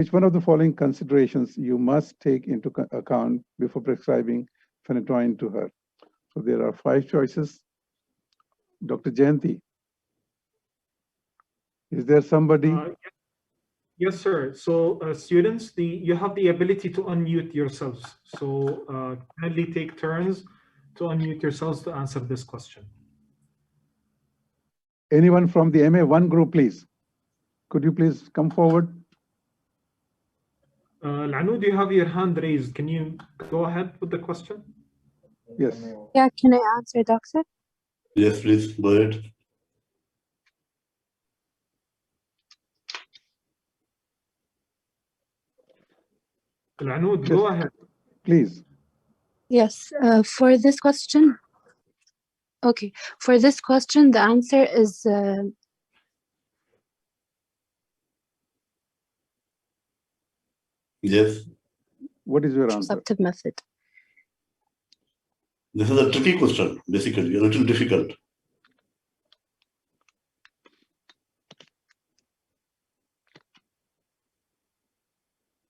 Which one of the following considerations you must take into account before prescribing phenytoin to her? So there are 5 choices. Dr. Jayanti, is there somebody? Yes, sir. So students, you have the ability to unmute yourselves. So kindly take turns to unmute yourselves to answer this question. Anyone from the MA1 group, please? Could you please come forward? Lanu, do you have your hand raised? Can you go ahead with the question? Yes. Yeah, can I answer, Doctor? Yes, please, go ahead. Lanu, go ahead. Please. Yes, for this question. Okay, for this question, the answer is Yes. What is your answer? contraceptive method. This is a tricky question, basically, a little difficult.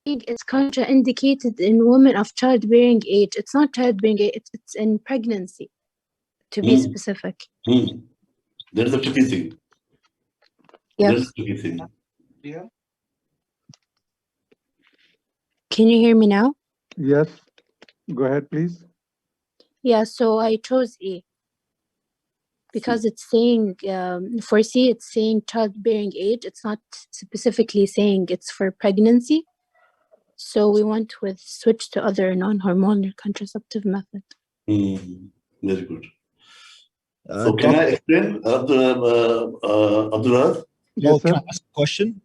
It's contraindicated in women of childbearing age. It's not childbearing age, it's in pregnancy, to be specific. That's the tricky thing. Yep. That's the tricky thing. Yeah. Can you hear me now? Yes. Go ahead, please. Yeah, so I chose A. Because it's saying, for C, it's saying childbearing age. It's not specifically saying it's for pregnancy. So we went with switch to other non-hormonal contraceptive method. Very good. So can I explain, Abdullah? Yes, Can sir. I ask a question?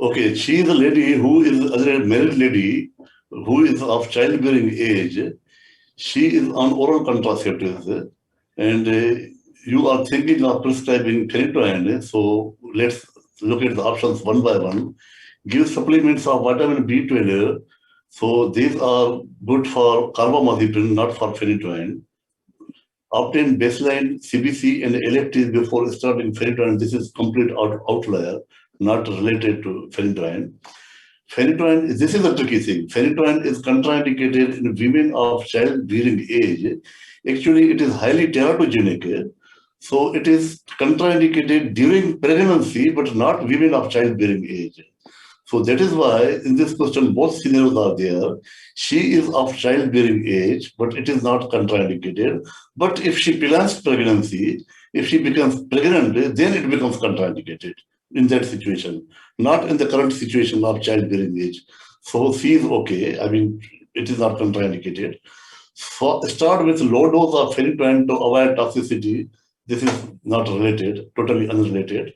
Okay, she is a lady who is a married lady who is of childbearing age. She is on oral contraceptives, and you are thinking of prescribing phenytoin. So let's look at the options one by one. Give supplements of vitamin B12. So these are good for carbamazepine, not for phenytoin. Obtain baseline CBC and electives before starting phenytoin. This is complete outlier, not related to phenytoin. Phenytoin, this is a tricky thing. Phenytoin is contraindicated in women of childbearing age. Actually, it is highly teratogenic. So it is contraindicated during pregnancy, but not women of childbearing age. So that is why in this question, both scenarios are there. She is of childbearing age, but it is not contraindicated. But if she plans pregnancy, if she becomes pregnant, then it becomes contraindicated in that situation, not in the current situation of childbearing age. So she is okay. I mean, it is not contraindicated. So start with low dose of phenytoin to avoid toxicity. This is not related, totally unrelated.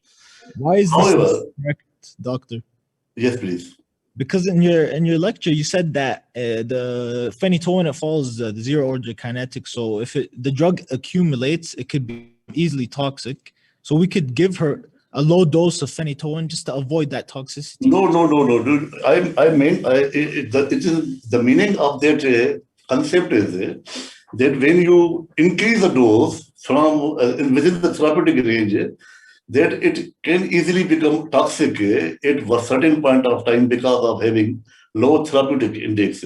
Why is this correct, doctor? Yes, please. Because in your lecture you said that the phenytoin, it follows the zero order kinetic. So if the drug accumulates, it could be easily toxic. So we could give her a low dose of phenytoin just to avoid that toxicity. No. Dude. I mean, it is the meaning of that concept is that when you increase the dose from within the therapeutic range, that it can easily become toxic at a certain point of time because of having low therapeutic index.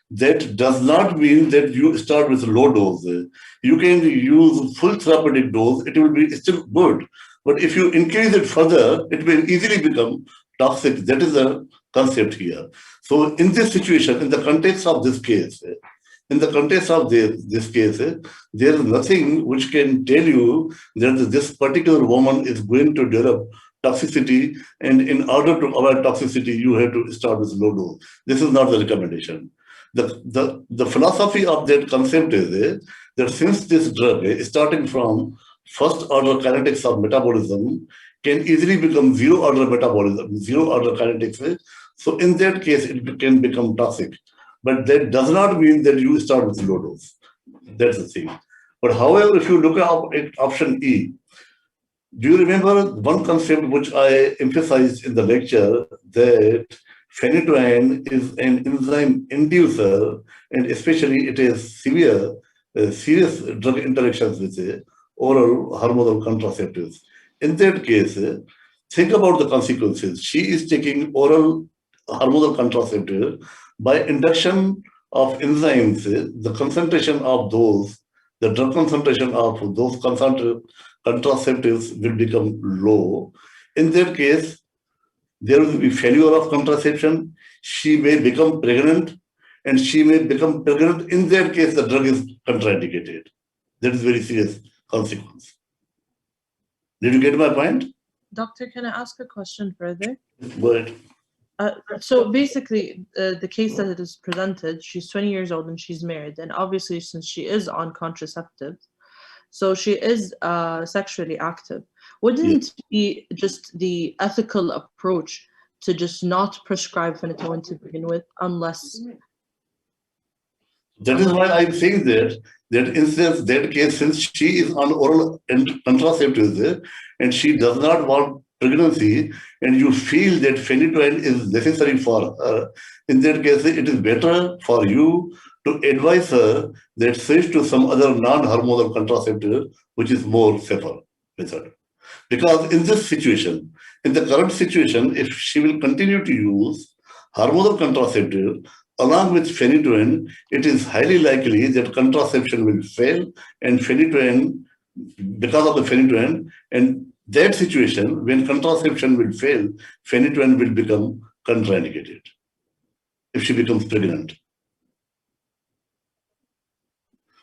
That does not mean that you start with low dose. You can use full therapeutic dose, it will be still good. But if you increase it further, it will easily become toxic. That is the concept here. So in this situation, in the context of this case, there is nothing which can tell you that this particular woman is going to develop toxicity, and in order to avoid toxicity, you have to start with low dose. This is not the recommendation. The philosophy of that concept is that since this drug is starting from first order kinetics of metabolism, can easily become zero order metabolism, zero order kinetics. So in that case, it can become toxic. But that does not mean that you start with low dose. That's the thing. But however, if you look at option E, do you remember one concept which I emphasized in the lecture, that phenytoin is an enzyme inducer, and especially it has serious drug interactions with oral hormonal contraceptives. In that case, think about the consequences. She is taking oral hormonal contraceptive, by induction of enzymes, the concentration of those, the drug concentration of those contraceptives will become low. In that case, there will be failure of contraception. She may become pregnant, and she may become pregnant. In that case, the drug is contraindicated. That is very serious consequence. Did you get my point? Doctor, can I ask a question further? But So basically, the case that it is presented, she's 20 years old and she's married. And obviously, since she is on contraceptives, so she is sexually active. Wouldn't it be just the ethical approach to just not prescribe phenytoin to begin with, unless... that is why I'm saying that in that case, since she is on oral contraceptives and she does not want pregnancy, and you feel that phenytoin is necessary for her, in that case, it is better for you to advise her that switch to some other non-hormonal contraceptive, which is more safer method. Because in this situation, in the current situation, if she will continue to use hormonal contraceptive along with phenytoin, it is highly likely that contraception will fail, and phenytoin, because of the phenytoin, and that situation, when contraception will fail, phenytoin will become contraindicated if she becomes pregnant.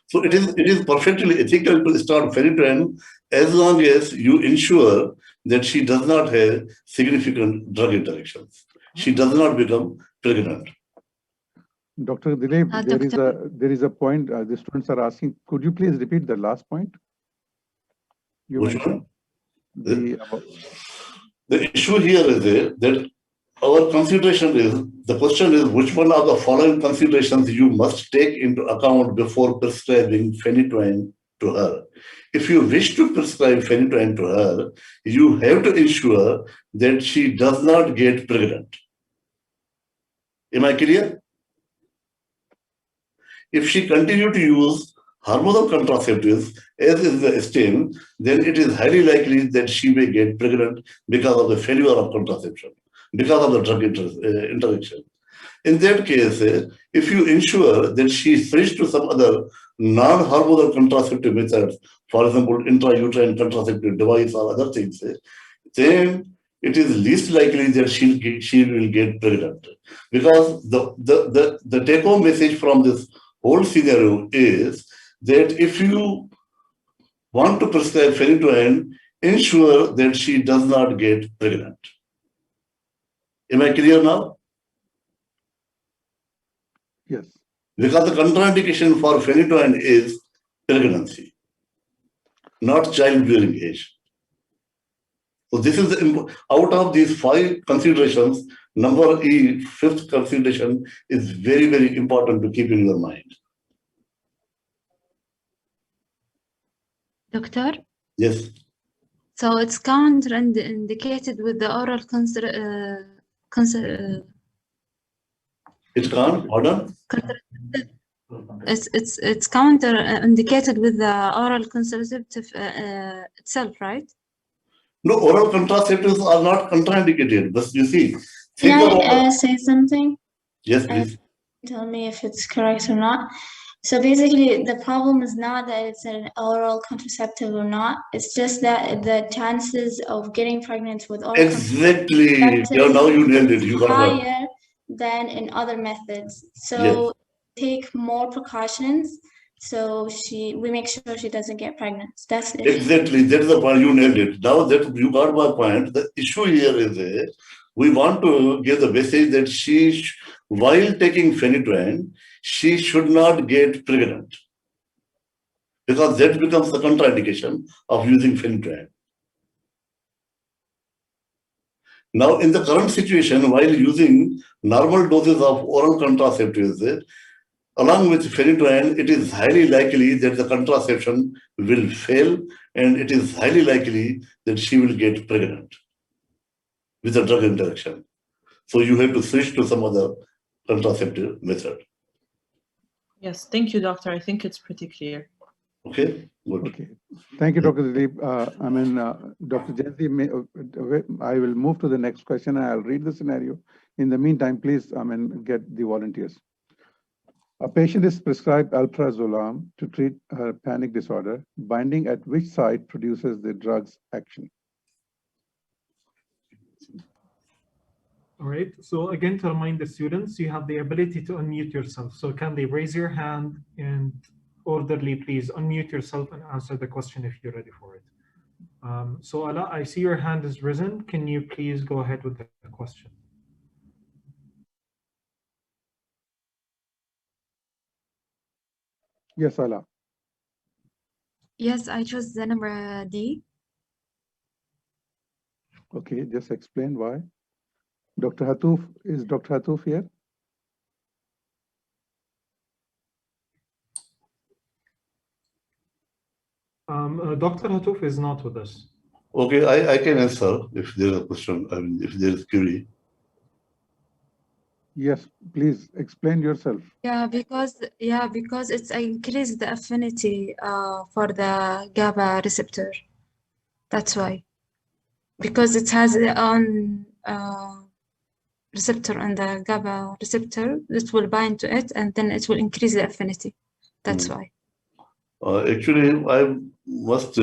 So it is perfectly ethical to start phenytoin as long as you ensure that she does not have significant drug interactions. She does not become pregnant. Dr. Dilip, there is a point the students are asking. Could you please repeat the last point? You Which mentioned one? The issue here is that our consideration is, the question is, which one of the following considerations you must take into account before prescribing phenytoin to her? If you wish to prescribe phenytoin to her, you have to ensure that she does not get pregnant. Am I clear? If she continues to use hormonal contraceptives, as is the esteem, then it is highly likely that she may get pregnant because of the failure of contraception, because of the drug interaction. In that case, if you ensure that she switches to some other non-hormonal contraceptive methods, for example, intrauterine contraceptive device or other things, then it is least likely that she will get pregnant. Because the take-home message from this whole scenario is that if you want to prescribe phenytoin, ensure that she does not get pregnant. Am I clear now? Yes. Because the contraindication for phenytoin is pregnancy, not childbearing age. So this is out of these 5 considerations, number E, 5th consideration is very, very important to keep in your mind. Doctor? Yes. So it's counterindicated with the oral It can't, pardon? It's counterindicated with the oral contraceptive itself, right? No, oral contraceptives are not contraindicated. But you see, think Can about I say something? Yes, please. Tell me if it's correct or not. So basically, the problem is not that it's an oral contraceptive or not. It's just that the chances of getting pregnant with oral Exactly. contraceptives Now you nailed it. You got that. higher than in other methods. So Yes. take more precautions. So we make sure she doesn't get pregnant. That's it. Exactly. That's the point. You nailed it. Now that you got my point, the issue here is we want to give the message that while taking phenytoin, she should not get pregnant, because that becomes the contraindication of using phenytoin. Now, in the current situation, while using normal doses of oral contraceptives, along with phenytoin, it is highly likely that the contraception will fail, and it is highly likely that she will get pregnant with the drug interaction. So you have to switch to some other contraceptive method. Yes, thank you, doctor. I think it's pretty clear. Okay, good. Okay. Thank you, Dr. Dilip. Dr. Jayanthy, I will move to the next question. I'll read the scenario. In the meantime, please, get the volunteers. A patient is prescribed alprazolam to treat her panic disorder. Binding at which site produces the drug's action? All right. So again, to remind the students, you have the ability to unmute yourself. So can they raise your hand and orderly, please unmute yourself and answer the question if you're ready for it. So Ala, I see your hand is risen. Can you please go ahead with the question? Yes, Ala. Yes, I chose the number D. Okay, just explain why. Dr. Hattouf, is Dr. Hattouf here? Dr. Hattouf is not with us. Okay, I can answer if there is a question, if there is query. Yes, please explain yourself. Yeah, because it's increased the affinity for the GABA receptor. That's why. Because it has its own receptor on the GABA receptor, it will bind to it and then it will increase the affinity. That's why. Actually, I must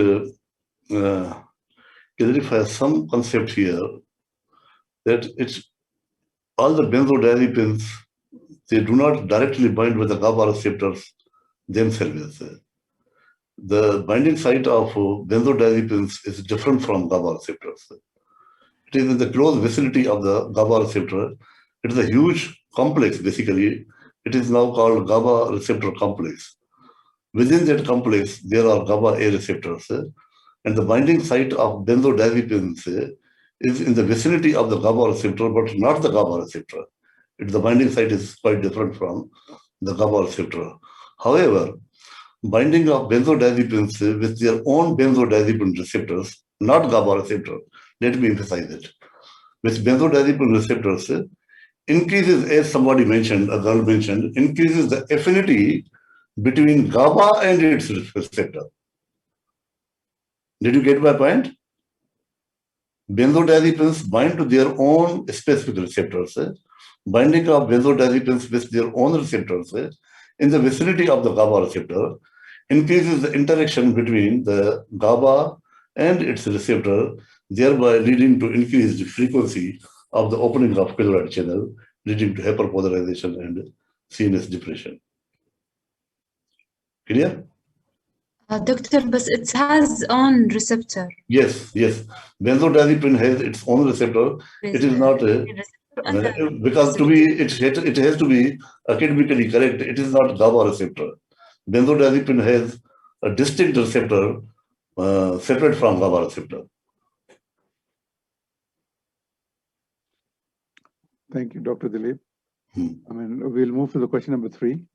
clarify some concept here that it's all the benzodiazepines, they do not directly bind with the GABA receptors themselves. The binding site of benzodiazepines is different from GABA receptors. It is in the close vicinity of the GABA receptor. It is a huge complex, basically. It is now called GABA receptor complex. Within that complex, there are GABA A receptors. And the binding site of benzodiazepines is in the vicinity of the GABA receptor, but not the GABA receptor. The binding site is quite different from the GABA receptor. However, binding of benzodiazepines with their own benzodiazepine receptors, not GABA receptor, let me emphasize it, with benzodiazepine receptors increases, as somebody mentioned, a girl mentioned, increases the affinity between GABA and its receptor. Did you get my point? Benzodiazepines bind to their own specific receptors. Binding of benzodiazepines with their own receptors in the vicinity of the GABA receptor increases the interaction between the GABA and its receptor, thereby leading to increased frequency of the opening of chloride channel, leading to hyperpolarization and CNS depression. Clear? Doctor, but it has own receptor. Yes. Benzodiazepine has its own receptor. It is not because to be it has to be academically correct. It is not GABA receptor. Benzodiazepine has a distinct receptor separate from GABA receptor. Thank you, Dr. Dilip. We'll move to the question number 3.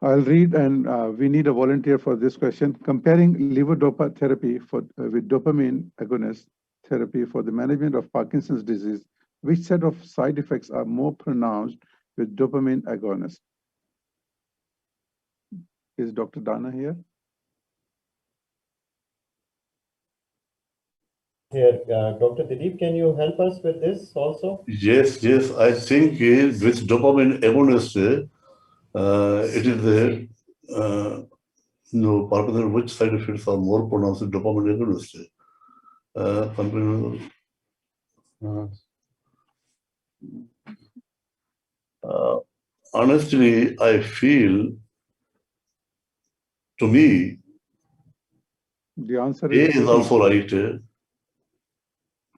I'll read, and we need a volunteer for this question. Comparing levodopa therapy with dopamine agonist therapy for the management of Parkinson's disease, which set of side effects are more pronounced with dopamine agonist? Is Dr. Dana here? Here, Dr. Dilip, can you help us with this also? Yes. I think with dopamine agonist, it is Parkinson, which side effects are more pronounced with dopamine agonist? Honestly, I feel, to me, the answer A is also right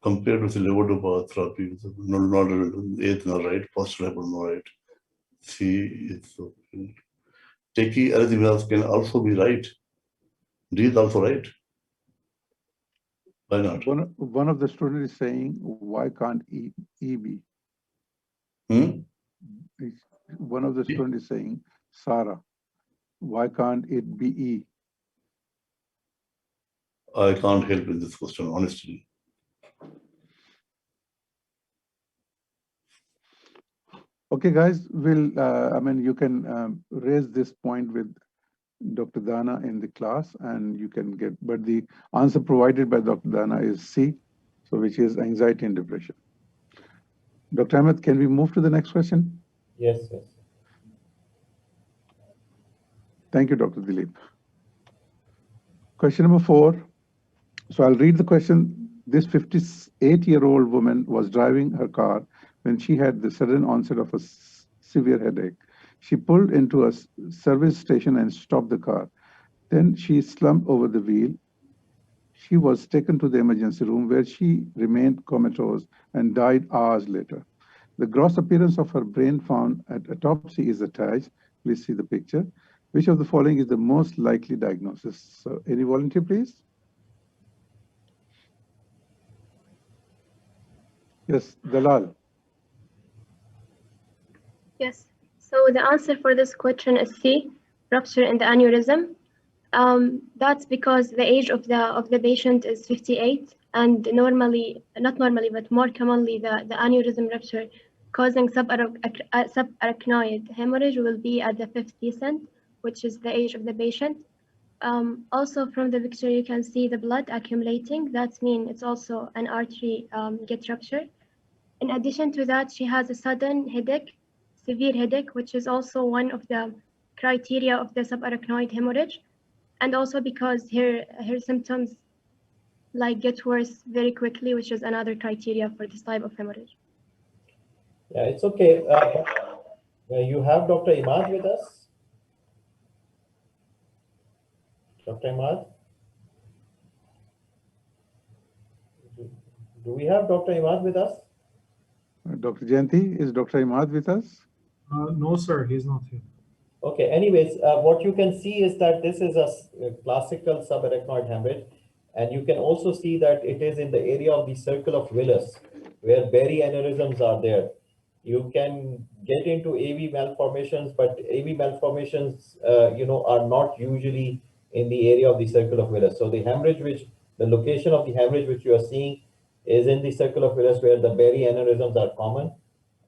compared with the levodopa therapy. Not A is not right. First level not right. C is okay. Tachyarrhythmias can also be right. D is also right. Why not? One of the students is saying, why can't E be? One of the students is saying, Sarah, why can't it be E? I can't help in this question, honestly. Okay. Okay, guys, you can raise this point with Dr. Dana in the class and you can get, but the answer provided by Dr. Dana is C, so which is anxiety and depression. Dr. Ahmed, can we move to the next question? Yes, yes. Thank you, Dr. Dilip. Question number 4. So I'll read the question. This 58-year-old woman was driving her car when she had the sudden onset of a severe headache. She pulled into a service station and stopped the car. Then she slumped over the wheel. She was taken to the emergency room where she remained comatose and died hours later. The gross appearance of her brain found at autopsy is attached. Please see the picture. Which of the following is the most likely diagnosis? So any volunteer, please? Yes, Dalal. Yes. So the answer for this question is C, rupture in the aneurysm. That's because the age of the patient is 58, and normally, not normally, but more commonly, the aneurysm rupture causing subarachnoid hemorrhage will be at the 5th descent, which is the age of the patient. Also from the picture, you can see the blood accumulating. That means it's also an artery get ruptured. In addition to that, she has a sudden headache, severe headache, which is also one of the criteria of the subarachnoid hemorrhage. And also because her symptoms like get worse very quickly, which is another criteria for this type of hemorrhage. Yeah, it's okay. You have Dr. Imad with us? Dr. Imad? Do we have Dr. Imad with us? Dr. Jayanti, is Dr. Imad with us? No, sir, he's not here. Okay, anyways, what you can see is that this is a classical subarachnoid hemorrhage, and you can also see that it is in the area of the circle of Willis, where berry aneurysms are there. You can get into AV malformations, but AV malformations, are not usually in the area of the circle of Willis. So the hemorrhage, the location of the hemorrhage which you are seeing is in the circle of Willis, where the berry aneurysms are common.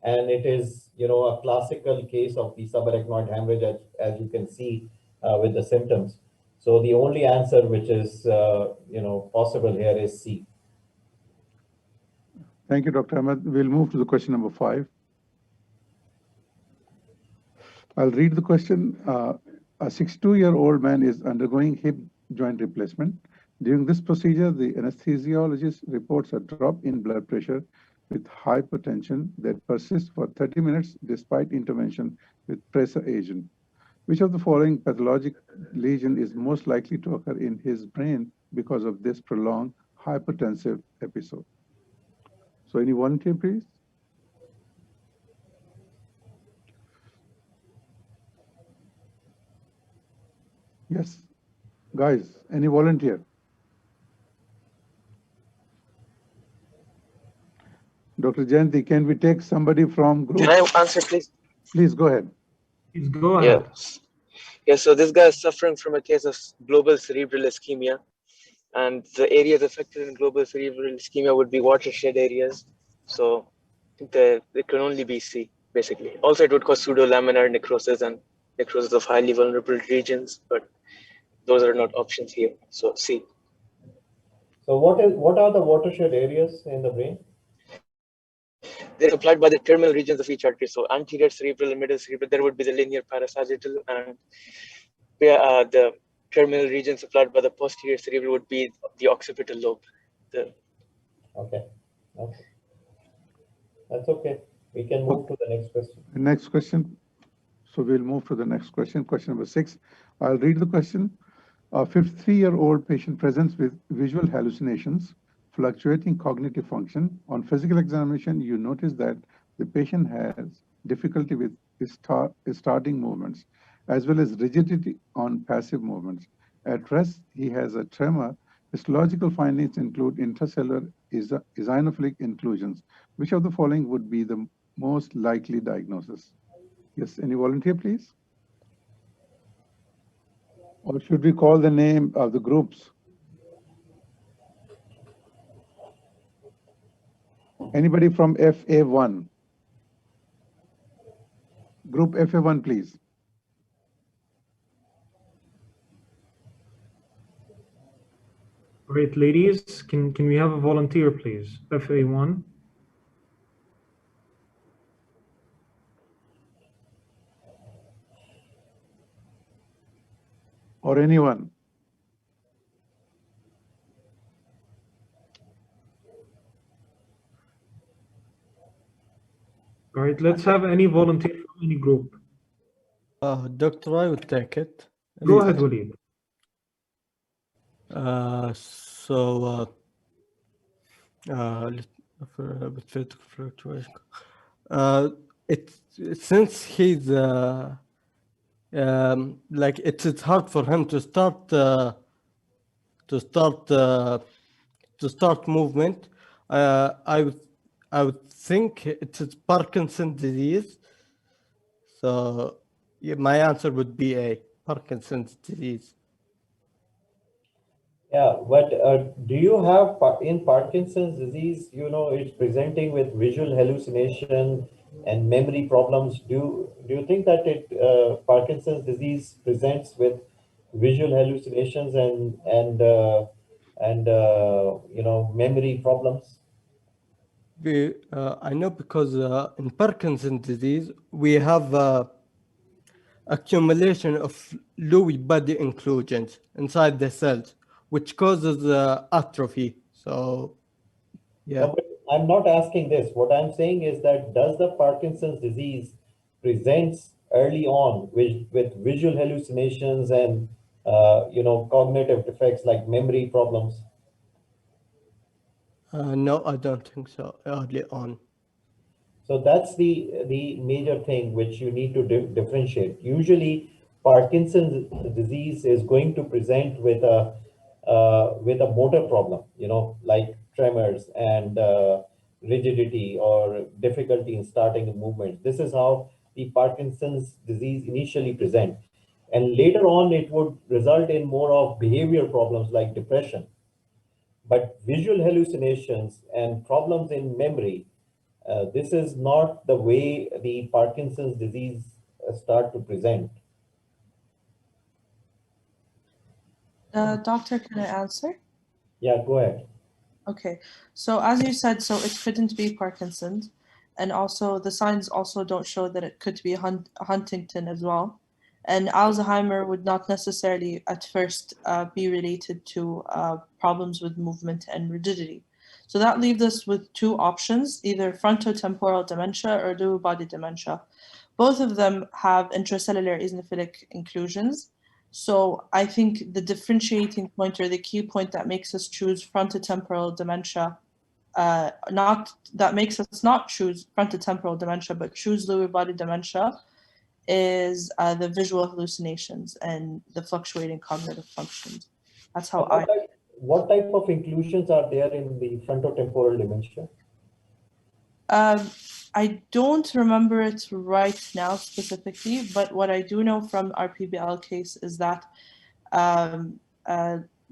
And it is, a classical case of the subarachnoid hemorrhage, as you can see with the symptoms. So the only answer which is, possible here is C. Thank you, Dr. Ahmed. We'll move to the question number 5. I'll read the question. A 62-year-old man is undergoing hip joint replacement. During this procedure, the anesthesiologist reports a drop in blood pressure with hypertension that persists for 30 minutes despite intervention with pressor agent. Which of the following pathologic lesion is most likely to occur in his brain because of this prolonged hypertensive episode? So any volunteer, please? Yes, guys, any volunteer? Dr. Jayanti, can we take somebody from group? Can I answer, please? Please go ahead. Please go ahead. Yeah, so this guy is suffering from a case of global cerebral ischemia. And the areas affected in global cerebral ischemia would be watershed areas. So it can only be C, basically. Also, it would cause pseudolaminar necrosis and necrosis of highly vulnerable regions, but those are not options here. So C. So what are the watershed areas in the brain? They're supplied by the terminal regions of each artery. So anterior cerebral and middle cerebral, there would be the linear parasagittal, and the terminal region supplied by the posterior cerebral would be the occipital lobe. Okay. That's okay. We can move to the next question. Next question. So we'll move to the next question, question number 6. I'll read the question. A 53-year-old patient presents with visual hallucinations, fluctuating cognitive function. On physical examination, you notice that the patient has difficulty with starting movements, as well as rigidity on passive movements. At rest, he has a tremor. Histological findings include intracellular eosinophilic inclusions. Which of the following would be the most likely diagnosis? Yes, any volunteer, please? Or should we call the name of the groups? Anybody from FA1? Group FA1, please. All right, ladies, can we have a volunteer, please? FA1. Or anyone. All right, let's have any volunteer from any group. Doctor, I would take it. Go ahead, Waleed. بتفيدك fluctuation. Since he's like it's hard for him to start movement. I would think it's Parkinson's disease. So yeah, my answer would be A, Parkinson's disease. Yeah, but do you have in Parkinson's disease, you know, it's presenting with visual hallucination and memory problems. Do you think that Parkinson's disease presents with visual hallucinations and you know, memory problems? I know because in Parkinson's disease we have accumulation of Lewy body inclusions inside the cells, which causes atrophy. So, yeah. No, but I'm not asking this. What I'm saying is that does the Parkinson's disease presents early on with visual hallucinations and you know, cognitive defects like memory problems? No, I don't think so. Early on. So that's the major thing which you need to differentiate. Usually, Parkinson's disease is going to present with a motor problem, you know, like tremors and rigidity or difficulty in starting a movement. This is how the Parkinson's disease initially present, and later on it would result in more of behavior problems like depression. But visual hallucinations and problems in memory, this is not the way the Parkinson's disease start to present. Doctor, can I answer? Yeah, go ahead. Okay, so as you said, so it couldn't be Parkinson's, and also the signs also don't show that it could be Huntington as well. And Alzheimer would not necessarily at first be related to problems with movement and rigidity. So that leaves us with two options, either frontotemporal dementia or Lewy body dementia. Both of them have intracellular eosinophilic inclusions. So I think the differentiating point or the key point that makes us choose frontotemporal dementia, that makes us not choose frontotemporal dementia, but choose Lewy body dementia, is the visual hallucinations and the fluctuating cognitive functions. That's how What type of inclusions are there in the frontotemporal dementia? I don't remember it right now specifically, but what I do know from our PBL case is that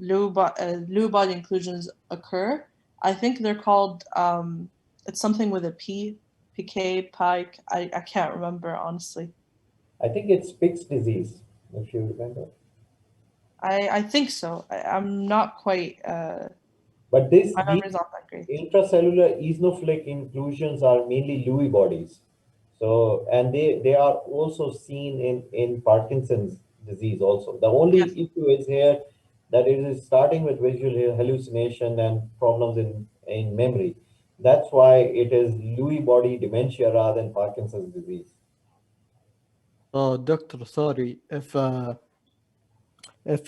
Lewy body inclusions occur. I think they're called, it's something with a P, PK, Pike. I can't remember, honestly. I think it's Pick's disease, if you remember. I think so. I'm not quite. But these my memory's not that great. Intracellular eosinophilic inclusions are mainly Lewy bodies. So, and they are also seen in Parkinson's disease also. The only issue is here that it is starting with visual hallucination and problems in memory. That's why it is Lewy body dementia rather than Parkinson's disease. Oh, doctor, sorry. If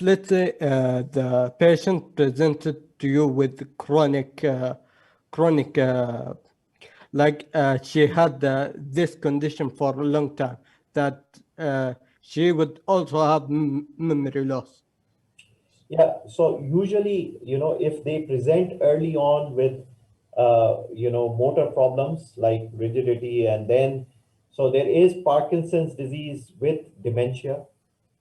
let's say the patient presented to you with chronic, like she had this condition for a long time, that she would also have memory loss. Yeah, so usually, you know, if they present early on with, you know, motor problems like rigidity, and then, so there is Parkinson's disease with dementia,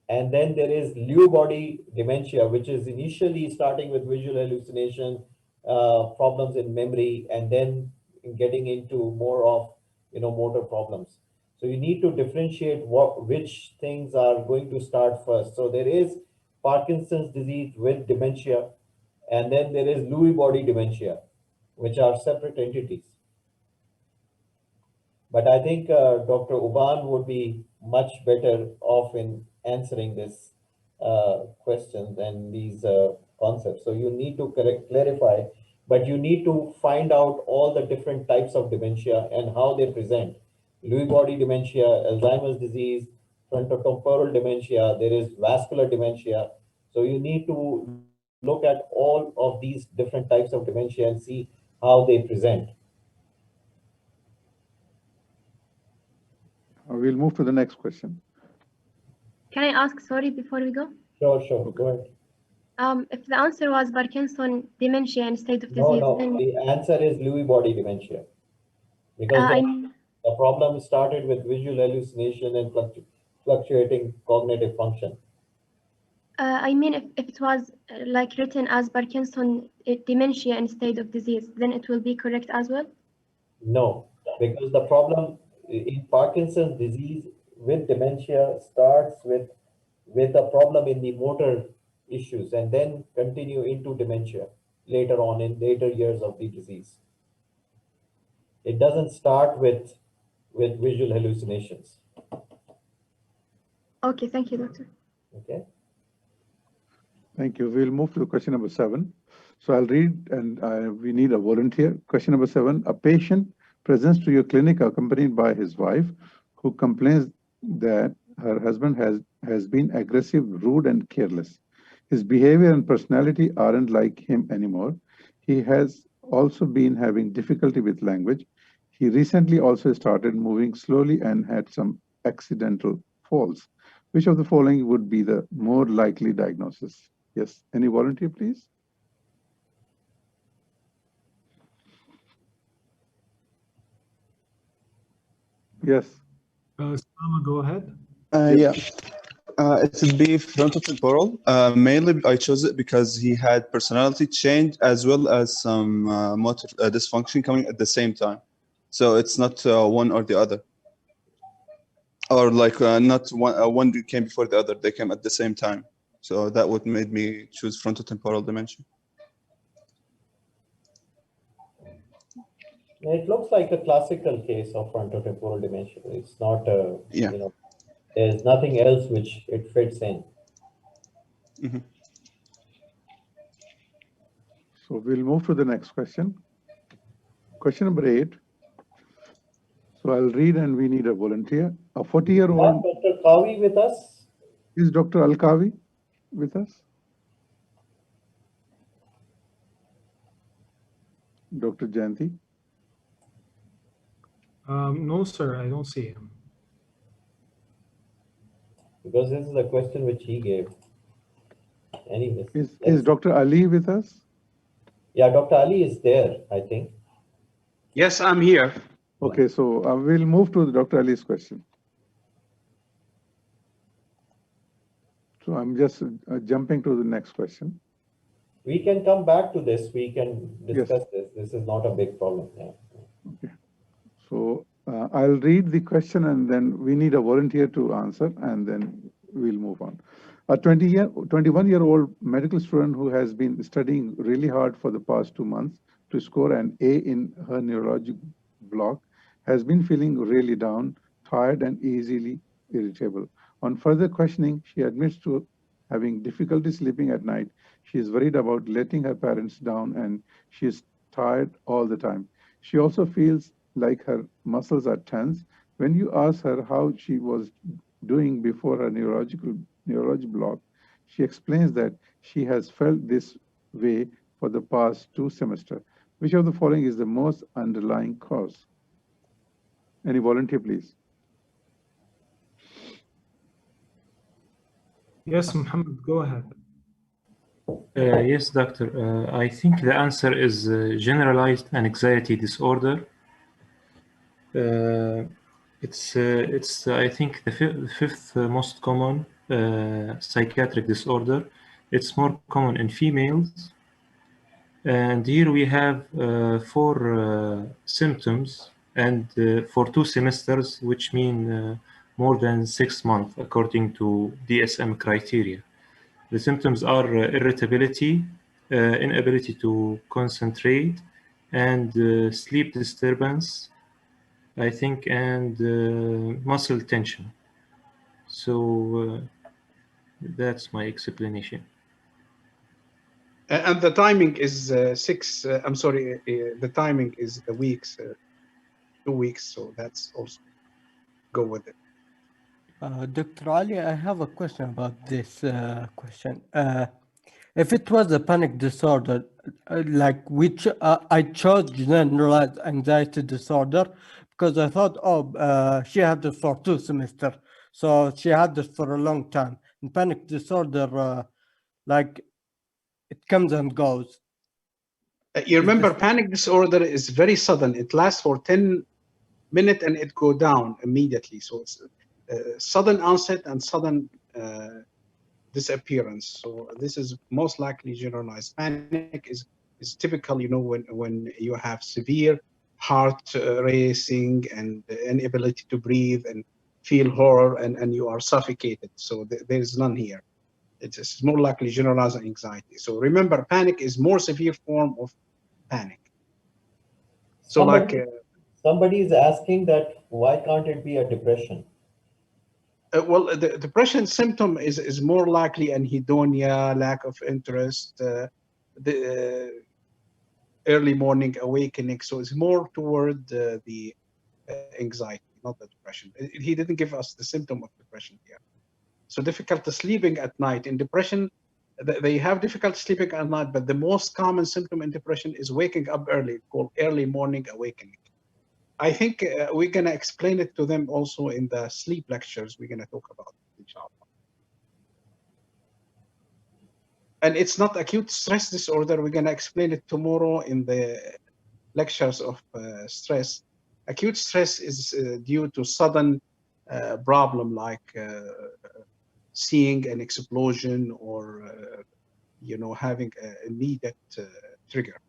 and then there is Lewy body dementia, which is initially starting with visual hallucination, problems in memory, and then getting into more of, you know, motor problems. So you need to differentiate which things are going to start first. So there is Parkinson's disease with dementia, and then there is Lewy body dementia, which are separate entities. But I think Dr. Uban would be much better off in answering this question than these concepts. So you need to clarify, but you need to find out all the different types of dementia and how they present. Lewy body dementia, Alzheimer's disease, frontotemporal dementia, there is vascular dementia. So you need to look at all of these different types of dementia and see how they present. We'll move to the next question. Can I ask, sorry, before we go? Sure, go ahead. If the answer was Parkinson dementia instead of disease, No, then the answer is Lewy body dementia. Because the problem started with visual hallucination and fluctuating cognitive function. I mean, if it was like written as Parkinson dementia instead of disease, then it will be correct as well? No, because the problem in Parkinson's disease with dementia starts with a problem in the motor issues and then continue into dementia later on in later years of the disease. It doesn't start with visual hallucinations. Okay, thank you, doctor. Okay. Thank you. We'll move to question number 7. So I'll read, and we need a volunteer. Question number 7, a patient presents to your clinic accompanied by his wife, who complains that her husband has been aggressive, rude, and careless. His behavior and personality aren't like him anymore. He has also been having difficulty with language. He recently also started moving slowly and had some accidental falls. Which of the following would be the more likely diagnosis? Yes, any volunteer, please? Yes. Salama, go ahead. Yeah. It would be frontotemporal. Mainly, I chose it because he had personality change as well as some motor dysfunction coming at the same time. So it's not one or the other, or like not one came before the other. They came at the same time. So that would made me choose frontotemporal dementia. It looks like a classical case of frontotemporal dementia. It's not a, yeah. You know, there's nothing else which it fits in. Mm-hmm. So we'll move to the next question. Question number 8. So I'll read, and we need a volunteer. A 40-year-old. Dr. Kavi with us? Is Dr. Al-Kavi with us? Dr. Janti? No, sir, I don't see him. Because this is a question which he gave. Anyways. Is Dr. Ali with us? Yeah, Dr. Ali is there, I think. Yes, I'm here. Okay, so we'll move to Dr. Ali's question. So I'm just jumping to the next question. We can come back to this. We can discuss this. This is not a big problem. Yeah. Okay. So I'll read the question, and then we need a volunteer to answer, and then we'll move on. A 21-year-old medical student who has been studying really hard for the past 2 months to score an A in her neurologic block has been feeling really down, tired, and easily irritable. On further questioning, she admits to having difficulty sleeping at night. She is worried about letting her parents down, and she is tired all the time. She also feels like her muscles are tense. When you ask her how she was doing before her neurologic block, she explains that she has felt this way for the past 2 semesters. Which of the following is the most underlying cause? Any volunteer, please? Yes, Muhammad, go ahead. Yes, doctor. I think the answer is generalized anxiety disorder. It's I think the fifth most common psychiatric disorder. It's more common in females. And here we have 4 symptoms and for 2 semesters, which mean more than 6 months according to DSM criteria. The symptoms are irritability, inability to concentrate, and sleep disturbance, I think, and muscle tension. So that's my explanation. And the timing is the timing is the weeks, 2 weeks. So that's also go with it. Dr. Ali, I have a question about this question. If it was a panic disorder, like which I chose generalized anxiety disorder because I thought, she had it for 2 semesters, so she had it for a long time. And panic disorder, like it comes and goes. You remember, panic disorder is very sudden. It lasts for 10 minutes and it go down immediately. So it's sudden onset and sudden disappearance. So this is most likely generalized. Panic is typical, when you have severe heart racing and inability to breathe and feel horror and you are suffocated. So there is none here. It's more likely generalized anxiety. So remember, panic is more severe form of panic. So somebody is asking that why can't it be a depression? Well, the depression symptom is more likely anhedonia, lack of interest, the early morning awakening. So it's more toward the anxiety, not the depression. He didn't give us the symptom of depression here. So difficulty sleeping at night. In depression, they have difficulty sleeping at night, but the most common symptom in depression is waking up early, called early morning awakening. I think we're going to explain it to them also in the sleep lectures we're going to talk about, inshallah. And it's not acute stress disorder. We're going to explain it tomorrow in the lectures of stress. Acute stress is due to sudden problem like seeing an explosion or having an immediate trigger.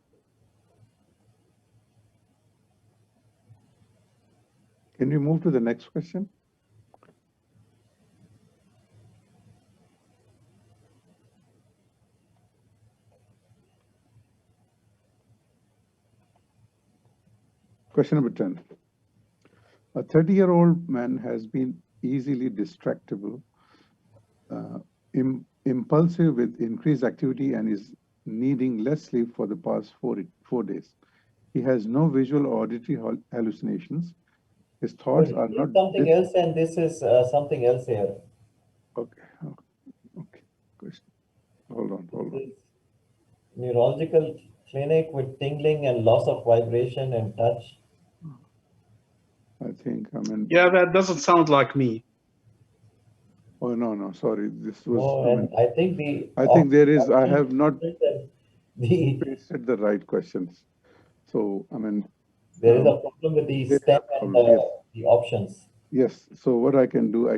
Can we move to the next question? Question number 10. A 30-year-old man has been easily distractible, impulsive with increased activity and is needing less sleep for the past 4 days. He has no visual or auditory hallucinations. His thoughts are not something else, and this is something else here. Okay. Question. Hold on. Neurological clinic with tingling and loss of vibration and touch. I think, yeah, that doesn't sound like me. Oh, no, sorry. This was, I think there is, I have not pasted the right questions. So, there is a problem with the step and the options. Yes. So what I can do,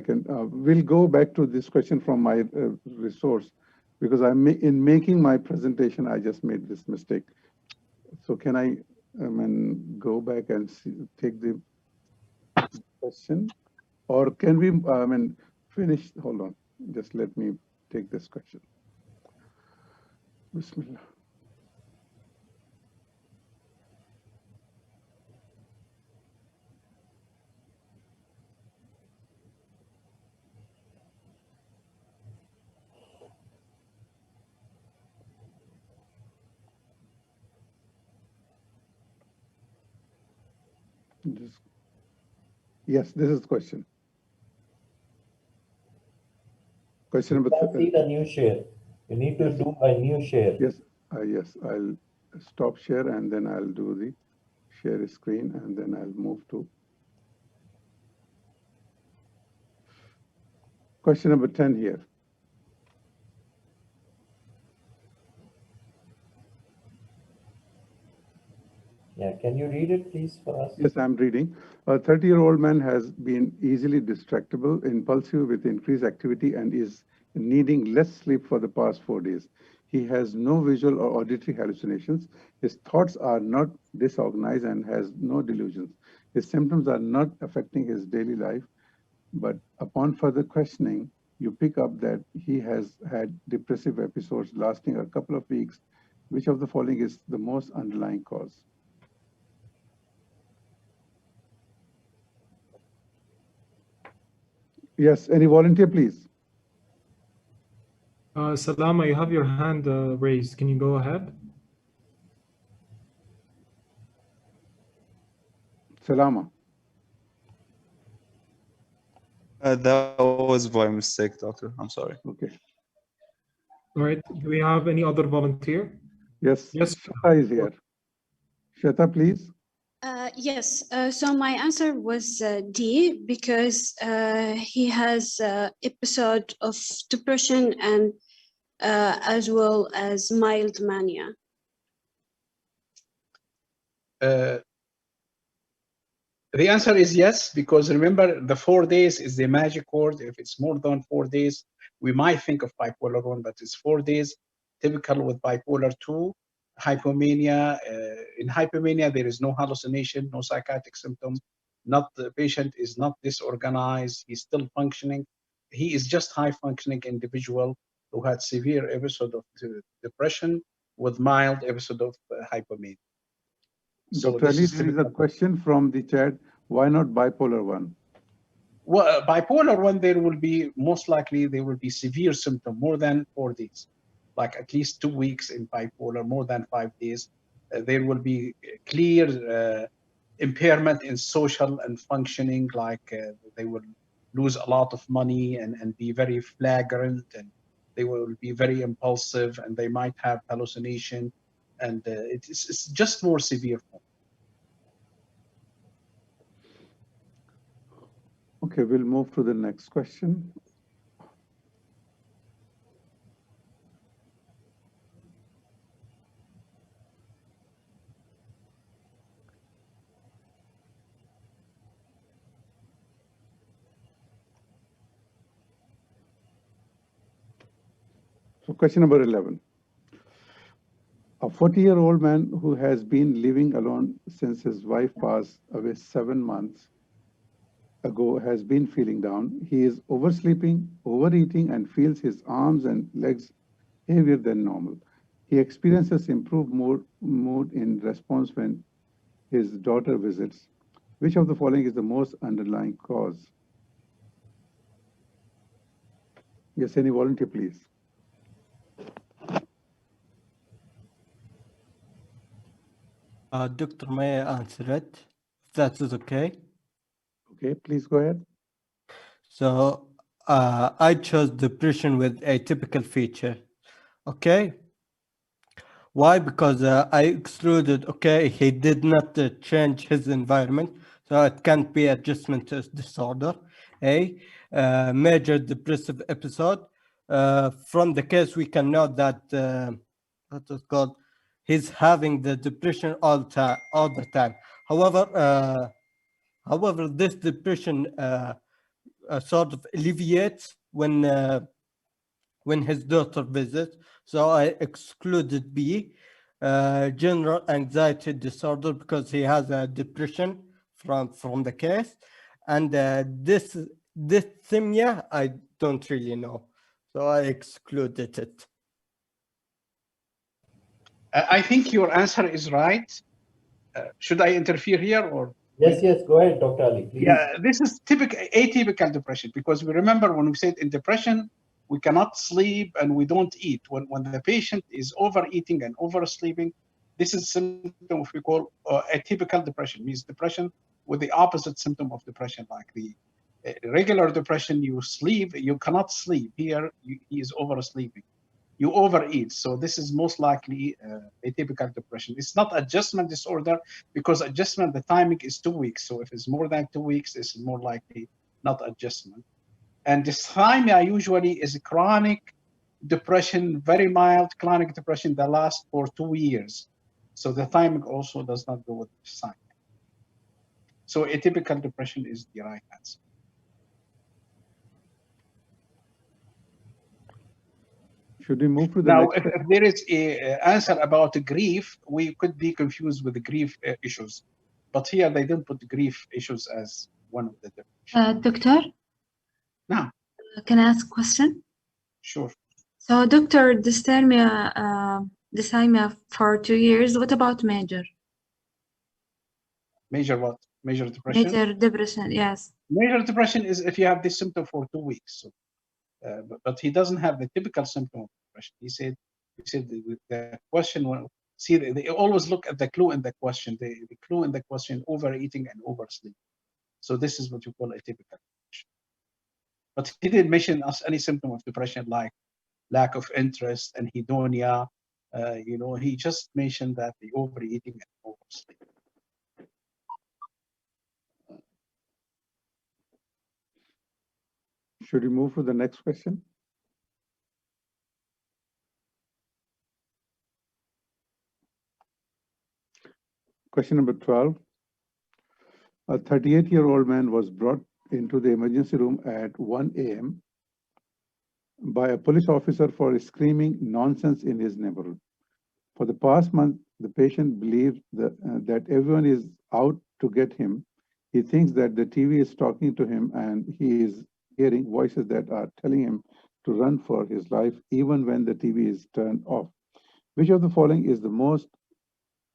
we'll go back to this question from my resource because in making my presentation, I just made this mistake. So can I, go back and take the question, or can we, finish? Hold on. Just let me take this question. Bismillah. Yes, this is the question. Question number 3. See the new share. You need to do a new share. Yes, yes. I'll stop share and then I'll do the share screen and then I'll move to question number 10 here. Yeah, can you read it, please, for us? Yes, I'm reading. A 30-year-old man has been easily distractible, impulsive with increased activity, and is needing less sleep for the past 4 days. He has no visual or auditory hallucinations. His thoughts are not disorganized and has no delusions. His symptoms are not affecting his daily life, but upon further questioning, you pick up that he has had depressive episodes lasting a couple of weeks. Which of the following is the most underlying cause? Yes, any volunteer, please? Salama, you have your hand raised. Can you go ahead? Salama. That was by mistake, doctor. I'm sorry. Okay. All right. Do we have any other volunteer? Yes, Yes. Shweta is here. Shweta, please. Yes, so my answer was D, because he has episode of depression and as well as mild mania. The answer is yes, because remember, the 4 days is the magic word. If it's more than 4 days, we might think of bipolar 1, but it's 4 days, typical with bipolar 2, hypomania. In hypomania, there is no hallucination, no psychotic symptom. The patient is not disorganized. He's still functioning. He is just high-functioning individual who had severe episode of depression with mild episode of hypomania. So Dr. this Ali, is there is a typical. question from the chat. Why not bipolar 1? Well, bipolar 1, there will be, most likely, there will be severe symptom more than 4 days, like at least 2 weeks in bipolar, more than 5 days. There will be clear impairment in social and functioning, like they will lose a lot of money and be very flagrant, and they will be very impulsive, and they might have hallucination, and it's just more severe form. Okay, we'll move to the next question. So question number 11. A 40-year-old man who has been living alone since his wife passed away 7 months ago has been feeling down. He is oversleeping, overeating, and feels his arms and legs heavier than normal. He experiences improved mood in response when his daughter visits. Which of the following is the most underlying cause? Yes, any volunteer, please? Doctor, may I answer it? If that is okay. Okay, please go ahead. So I chose depression with a typical feature. Okay. Why? Because I excluded, okay, he did not change his environment, so it can't be adjustment disorder. A major depressive episode. From the case, we can know that what is called, he's having the depression all the time. However, this depression sort of alleviates when his daughter visits. So I excluded B, general anxiety disorder, because he has a depression from the case, and this dysthymia I don't really know, so I excluded it. I think your answer is right. Should I interfere here or? Yes, yes, go ahead, Dr. Ali, please. Yeah, this is atypical depression, because we remember when we said in depression, we cannot sleep and we don't eat. When the patient is overeating and oversleeping, this is symptom we call atypical depression, means depression with the opposite symptom of depression, like the regular depression, you sleep, you cannot sleep. Here, he is oversleeping. You overeat. So this is most likely atypical depression. It's not adjustment disorder, because adjustment, the timing is 2 weeks. So if it's more than 2 weeks, it's more likely not adjustment. And dysthymia usually is a chronic depression, very mild chronic depression that lasts for 2 years. So the timing also does not go with dysthymia. So atypical depression is the right answer. Should we move to the Now, next if question? there is a answer about grief, we could be confused with the grief issues. But here they didn't put the grief issues as one of the definitions. Doctor, Now, can I ask a question? sure. So, Doctor, dysthymia for 2 years. What about major? Major what? Major depression? Major depression, yes. Major depression is if you have this symptom for 2 weeks. So, but he doesn't have the typical symptom of depression. He said the question, see, they always look at the clue in the question. The clue in the question, overeating and oversleep. So this is what you call a typical depression. But he didn't mention us any symptom of depression like lack of interest, anhedonia. He just mentioned that the overeating and oversleep. Should we move to the next question? Question number 12. A 38-year-old man was brought into the emergency room at 1 a.m. by a police officer for screaming nonsense in his neighborhood. For the past month, the patient believes that everyone is out to get him. He thinks that the TV is talking to him and he is hearing voices that are telling him to run for his life even when the TV is turned off. Which of the following is the most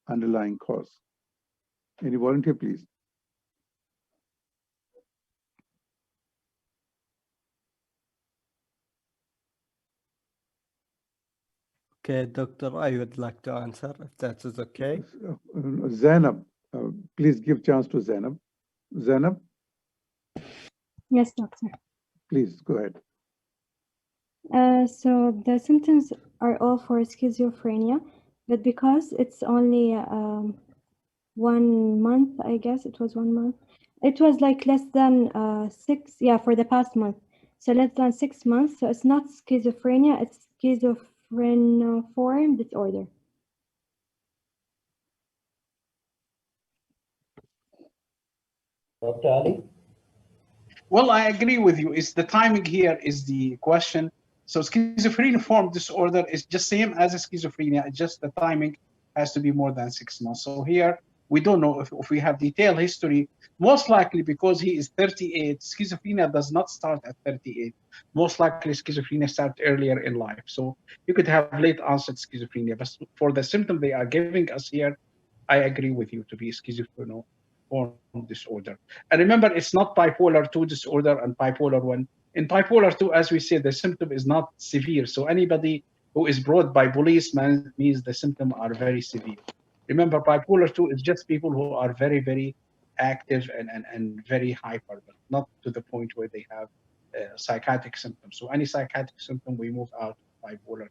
underlying cause? Any volunteer, please? Okay, doctor, I would like to answer if that is okay. Zainab, please give chance to Zainab. Zainab, Yes, doctor. please go ahead. So the symptoms are all for schizophrenia, but because it's only 1 month, I guess it was 1 month. It was like less than 6, yeah, for the past month. So less than 6 months. So it's not schizophrenia, it's schizophreniform disorder. Dr. Ali? Well, I agree with you. It's the timing here is the question. So schizophreniform disorder is just same as a schizophrenia. It's just the timing has to be more than 6 months. So here we don't know if we have detailed history. Most likely because he is 38, schizophrenia does not start at 38. Most likely schizophrenia starts earlier in life. So you could have late onset schizophrenia. But for the symptom they are giving us here, I agree with you to be schizophreniform disorder. And remember, it's not bipolar 2 disorder and bipolar 1. In bipolar 2, as we said, the symptom is not severe. So anybody who is brought by policeman means the symptoms are very severe. Remember, bipolar 2 is just people who are very, very active and very hyper, but not to the point where they have psychotic symptoms. So any psychotic symptom, we move out of bipolar 2.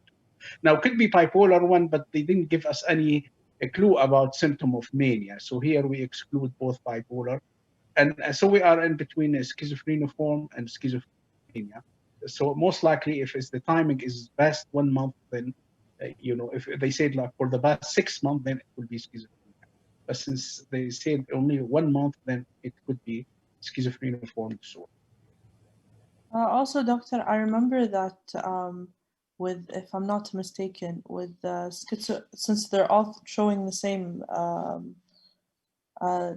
Now, it could be bipolar 1, but they didn't give us any a clue about symptom of mania. So here we exclude both bipolar. And so we are in between a schizophreniform and schizophrenia. So most likely if it's the timing is past 1 month, then, if they said like for the past 6 months, then it will be schizophrenia. But since they said only 1 month, then it could be schizophreniform disorder. Also, doctor, I remember that with, if I'm not mistaken, with since they're all showing the same,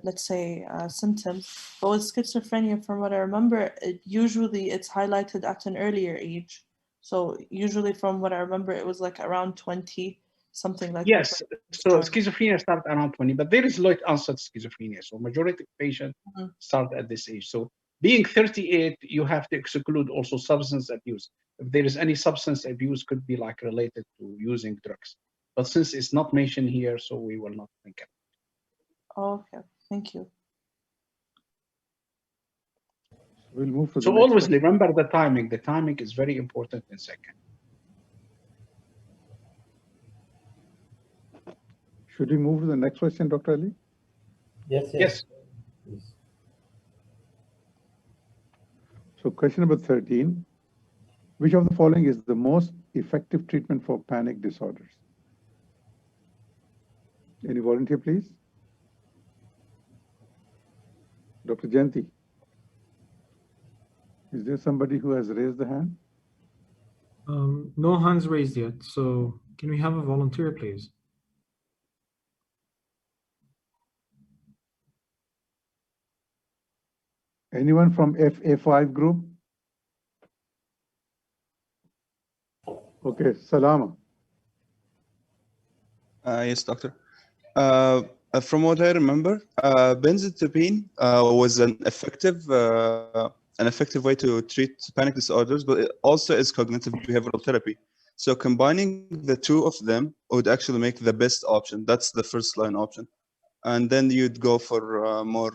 let's say, symptoms, but with schizophrenia, from what I remember, it's highlighted at an earlier age. So usually, from what I remember, it was like around 20, something like that. Yes, so schizophrenia starts around 20, but there is late onset schizophrenia. So majority of patients start at this age. So being 38, you have to exclude also substance abuse. If there is any substance abuse, could be like related to using drugs. But since it's not mentioned here, so we will not think of it. Okay, thank you. We'll move to the So next always question. remember the timing. The timing is very important in second. Should we move to the next question, Dr. Ali? Yes. So question number 13. Which of the following is the most effective treatment for panic disorders? Any volunteer, please? Dr. Jayanti, is there somebody who has raised the hand? No hands raised yet, so can we have a volunteer, please? Anyone from FA5 group? Okay, Salama. Yes, doctor. From what I remember, benzodiazepine was an effective way to treat panic disorders, but it also is cognitive behavioral therapy. So combining the two of them would actually make the best option. That's the first line option, and then you'd go for more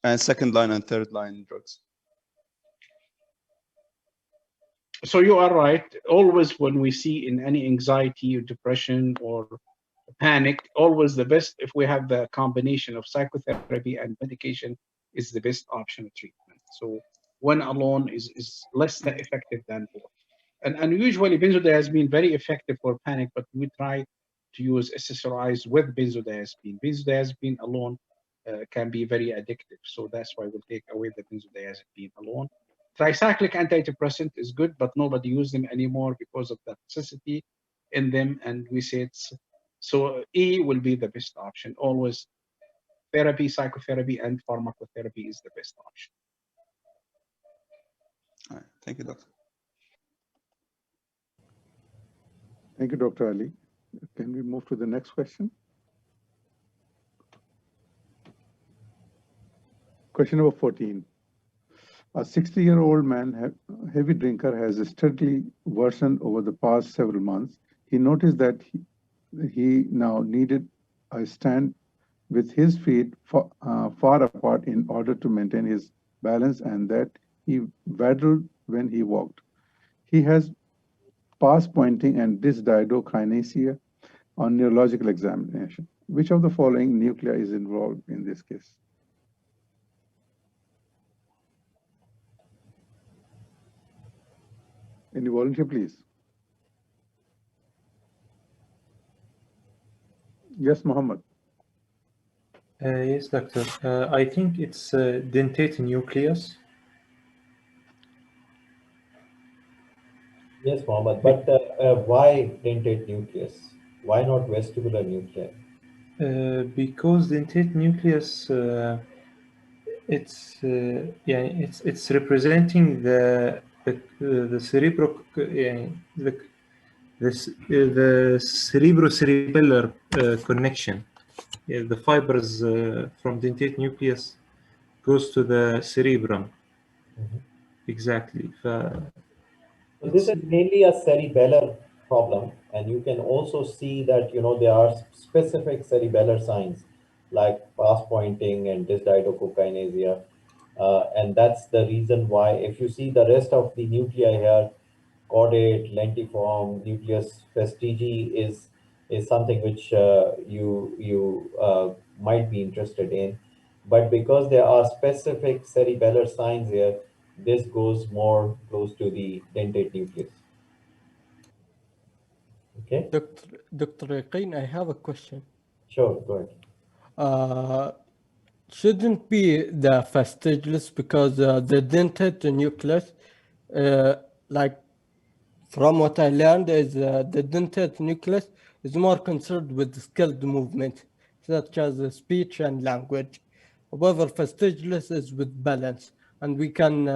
and second line and third line drugs. So you are right. Always when we see in any anxiety or depression or panic, always the best, if we have the combination of psychotherapy and medication, is the best option of treatment. So one alone is less effective than both. And usually benzodiazepine very effective for panic, but we try to use SSRIs with benzodiazepine. Benzodiazepine alone can be very addictive. So that's why we'll take away the benzodiazepine alone. Tricyclic antidepressant is good, but nobody uses them anymore because of the toxicity in them. And we say it's, so E will be the best option. Always therapy, psychotherapy, and pharmacotherapy is the best option. All right. Thank you, doctor. Thank you, Dr. Ali. Can we move to the next question? Question number 14. A 60-year-old man, heavy drinker, has steadily worsened over the past several months. He noticed that he now needed a stand with his feet far apart in order to maintain his balance, and that he waddled when he walked. He has pass pointing and dysdiadokinesia on neurological examination. Which of the following nuclei is involved in this case? Any volunteer, please? Yes, Muhammad. Yes, doctor. I think it's dentate nucleus. Yes, Mohammed, but why dentate nucleus? Why not vestibular nuclei? Because dentate nucleus, it's representing the cerebral, the cerebrocerebellar connection. Yeah, the fibers from dentate nucleus goes to the cerebrum. Mhm. Exactly. So this is mainly a cerebellar problem, and you can also see that there are specific cerebellar signs like pass pointing and dysdiadochokinesia, and that's the reason why if you see the rest of the nuclei here, caudate, lentiform, nucleus vestigi is something which you might be interested in, but because there are specific cerebellar signs here, this goes more close to the dentate nucleus. Okay. Dr. Yaqeen, I have a question. Sure, go ahead. Shouldn't be the fastigious because the dentate nucleus, like from what I learned, is the dentate nucleus is more concerned with skilled movement, such as speech and language. However, fastigious is with balance, and we can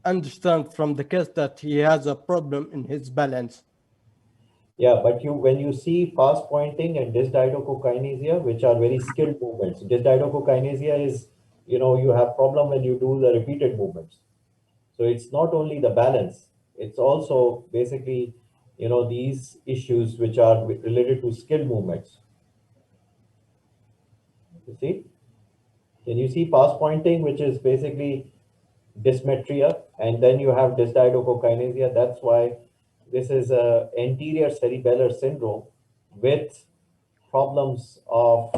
understand from the case that he has a problem in his balance. Yeah, but when you see pass pointing and dysdiadochokinesia, which are very skilled movements, dysdiadochokinesia is, you have problem when you do the repeated movements. So it's not only the balance, it's also basically, these issues which are related to skilled movements. You see? Can you see pass pointing, which is basically dysmetria, and then you have dysdiadochokinesia. That's why this is a anterior cerebellar syndrome with problems of,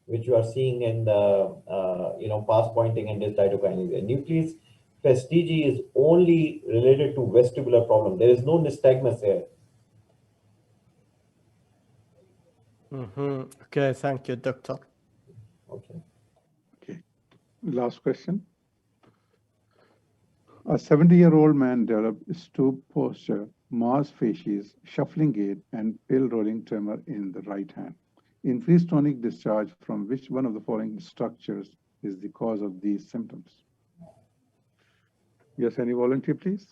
which you are seeing in the, pass pointing and dysdiadokinesia. Nucleus vestigi is only related to vestibular problem. There is no nystagmus here. Okay, thank you, doctor. Okay. Okay. Last question. A 70-year-old man developed stoop posture, Mars facies, shuffling gait, and pale rolling tremor in the right hand. Increased tonic discharge from which one of the following structures is the cause of these symptoms? Yes, any volunteer, please?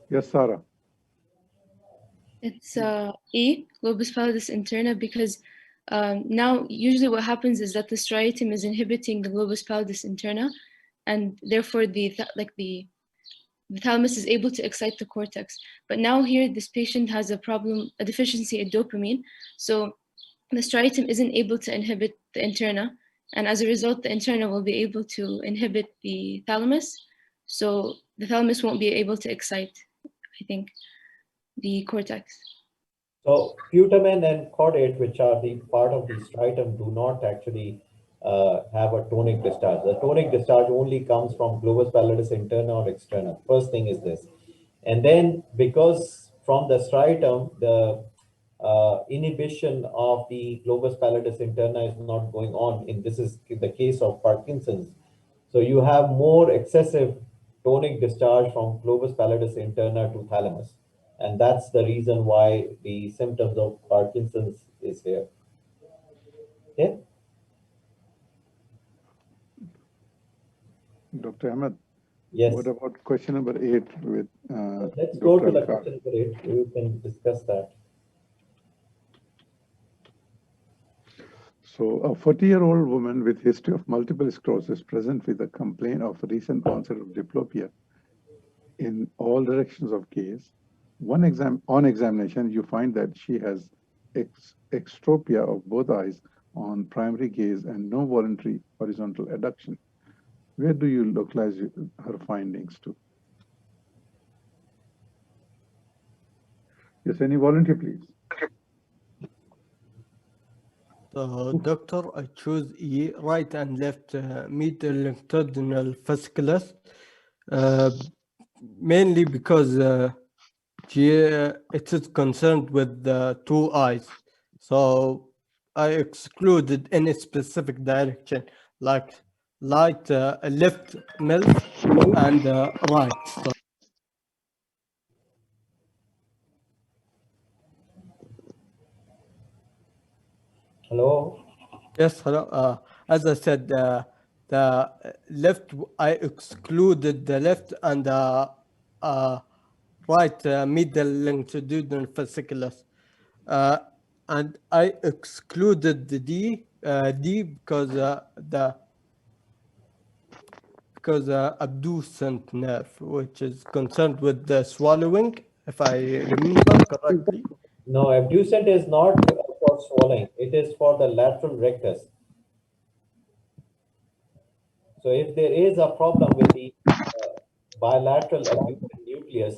Yes, Sarah. It's E, lobus pallidus interna, because now usually what happens is that the striatum is inhibiting the lobus pallidus interna, and therefore the thalamus is able to excite the cortex. But now here, this patient has a problem, a deficiency in dopamine, so the striatum isn't able to inhibit the interna, and as a result, the interna will be able to inhibit the thalamus, so the thalamus won't be able to excite, I think, the cortex. So putamen and caudate, which are the part of the striatum, do not actually have a tonic discharge. The tonic discharge only comes from globus pallidus interna or externa. First thing is this. And then because from the striatum, the inhibition of the globus pallidus interna is not going on, and this is the case of Parkinson's. So you have more excessive tonic discharge from globus pallidus interna to thalamus. And that's the reason why the symptoms of Parkinson's is here. Okay? Dr. Ahmed? Yes. What about question number 8 with Let's Dr. go to the Alkar? question number 8. We can discuss that. So a 40-year-old woman with history of multiple sclerosis present with a complaint of recent onset of diplopia in all directions of gaze. On examination, you find that she has exotropia of both eyes on primary gaze and no voluntary horizontal adduction. Where do you localize her findings to? Yes, any volunteer, please? Doctor, I choose E, right and left medial longitudinal fasciculus, mainly because it is concerned with the two eyes. So I excluded any specific direction, like left milf and right. So Hello? yes, hello. As I said, the left, I excluded the left and the right middle longitudinal fasciculus. And I excluded the D because abducent nerve, which is concerned with the swallowing, if I remember correctly. No, abducent is not for swallowing. It is for the lateral rectus. So if there is a problem with the bilateral abducent nucleus,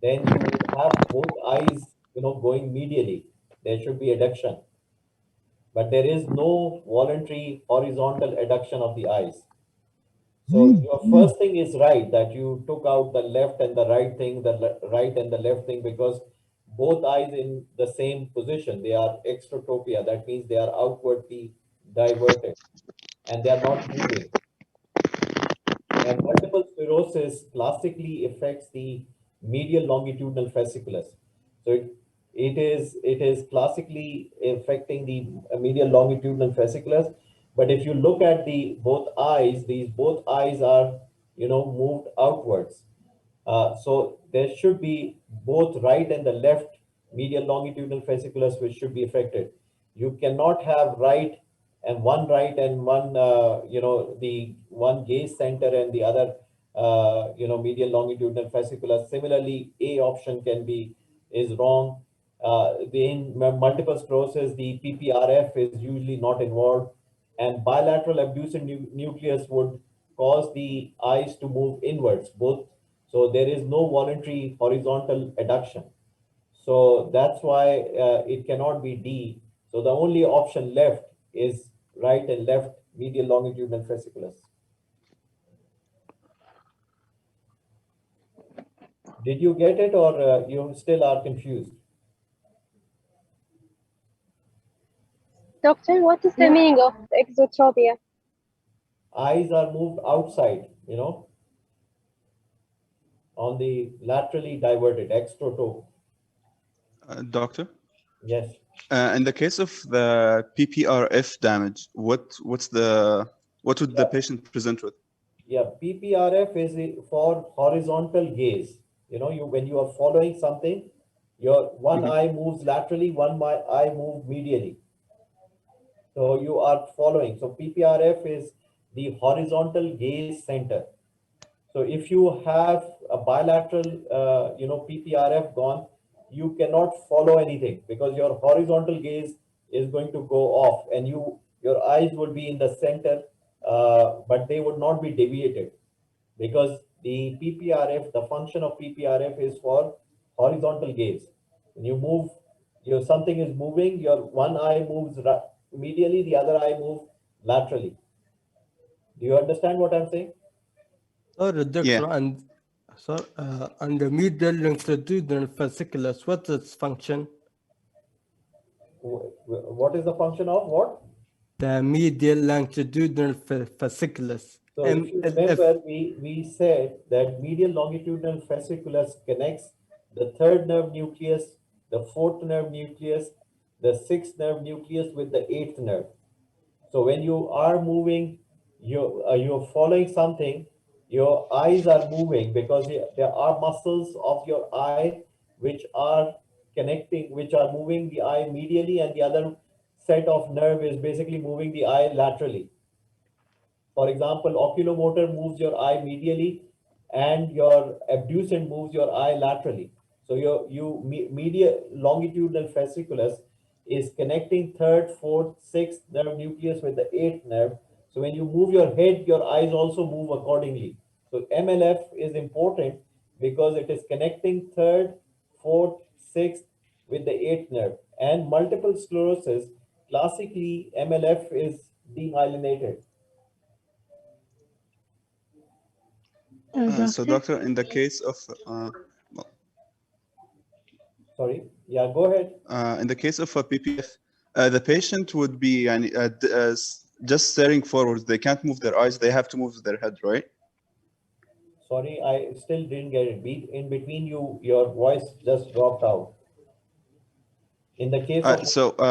then you would have both eyes, going medially. There should be adduction. But there is no voluntary horizontal adduction of the eyes. So your first thing is right, that you took out the left and the right thing, the right and the left thing, because both eyes in the same position. They are exotropia. That means they are outwardly diverted and they are not moving. And multiple sclerosis classically affects the medial longitudinal fasciculus. So it is classically affecting the medial longitudinal fasciculus. But if you look at the both eyes, these both eyes are moved outwards. So there should be both right and the left medial longitudinal fasciculus which should be affected. You cannot have right and one the one gaze center and the other medial longitudinal fasciculus. Similarly, A option is wrong. In multiple sclerosis, the PPRF is usually not involved, and bilateral abducent nucleus would cause the eyes to move inwards, both. So there is no voluntary horizontal adduction. So that's why it cannot be D. So the only option left is right and left medial longitudinal fasciculus. Did you get it, or you still are confused? Doctor, what is the Yeah. meaning of exotropia? Eyes are moved outside, on the laterally diverted, exotropia. Doctor? Yes. In the case of the PPRF damage, what would the patient present with? Yeah, PPRF is for horizontal gaze. When you are following something, your one eye moves laterally, one eye moves medially. So you are following. So PPRF is the horizontal gaze center. So if you have a bilateral, PPRF gone, you cannot follow anything because your horizontal gaze is going to go off, and your eyes will be in the center, but they would not be deviated because the PPRF, the function of PPRF is for horizontal gaze. When you move, something is moving, your one eye moves medially, the other eye moves laterally. Do you understand what I'm saying? Sorry, Doctor, and the medial longitudinal fasciculus, what's its function? What is the function of what? The medial longitudinal fasciculus. So if you remember, we said that medial longitudinal fasciculus connects the third nerve nucleus, the fourth nerve nucleus, the sixth nerve nucleus with the eighth nerve. So when you are moving, you're following something, your eyes are moving because there are muscles of your eye which are connecting, which are moving the eye medially, and the other set of nerve is basically moving the eye laterally. For example, oculomotor moves your eye medially and your abducent moves your eye laterally. So your medial longitudinal fasciculus is connecting third, fourth, sixth nerve nucleus with the eighth nerve. So when you move your head, your eyes also move accordingly. So MLF is important because it is connecting third, fourth, sixth with the eighth nerve. And multiple sclerosis, classically MLF is demyelinated. So, doctor, in the case of sorry, yeah, go ahead. In the case of a PPF, the patient would be just staring forward. They can't move their eyes. They have to move their head, right? Sorry, I still didn't get it. In between your voice just dropped out. In the case of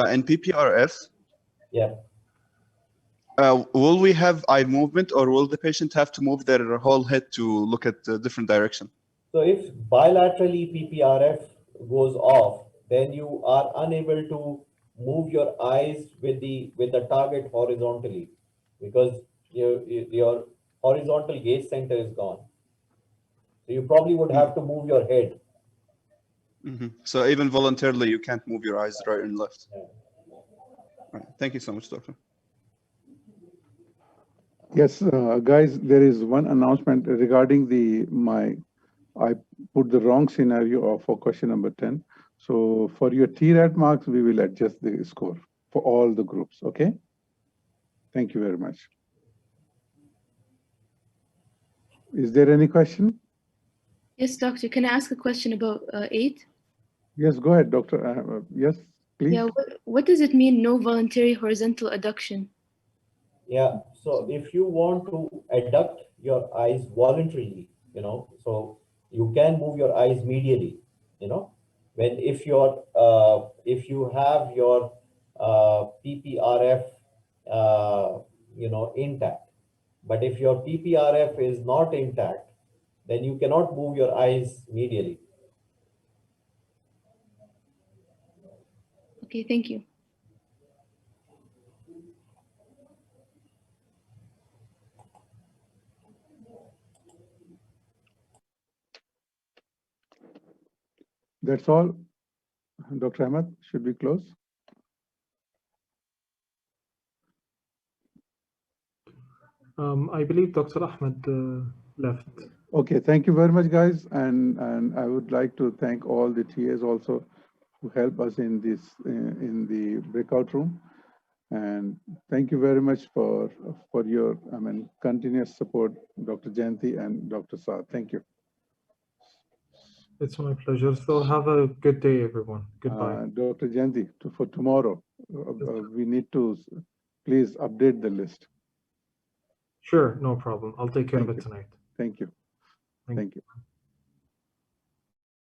in PPRF, yeah. Will we have eye movement, or will the patient have to move their whole head to look at a different direction? So if bilaterally PPRF goes off, then you are unable to move your eyes with the target horizontally because your horizontal gaze center is gone. So you probably would have to move your head. So even voluntarily, you can't move your eyes right and left. Yeah. Right. Thank you so much, doctor. Yes, guys, there is one announcement regarding I put the wrong scenario for question number 10. So for your TRAT marks, we will adjust the score for all the groups, okay? Thank you very much. Is there any question? Yes, doctor, can I ask a question about 8? Yes, go ahead, doctor. Yes, please. Yeah, what does it mean, no voluntary horizontal adduction? Yeah, so if you want to adduct your eyes voluntarily, so you can move your eyes medially, if you have your PPRF, intact. But if your PPRF is not intact, then you cannot move your eyes medially. Okay, thank you. That's all. Dr. Ahmed, should we close? I believe Dr. Ahmed left. Okay, thank you very much, guys. And I would like to thank all the TAs also who help us in this in the breakout room. And thank you very much for your continuous support, Dr. Jayanti and Dr. Saad. Thank you. It's my pleasure. So have a good day, everyone. Goodbye. Dr. Jayanti, for tomorrow, we need to please update the list. Sure, no problem. I'll take care of Thank it you. tonight. Thank you. Thank Thank you.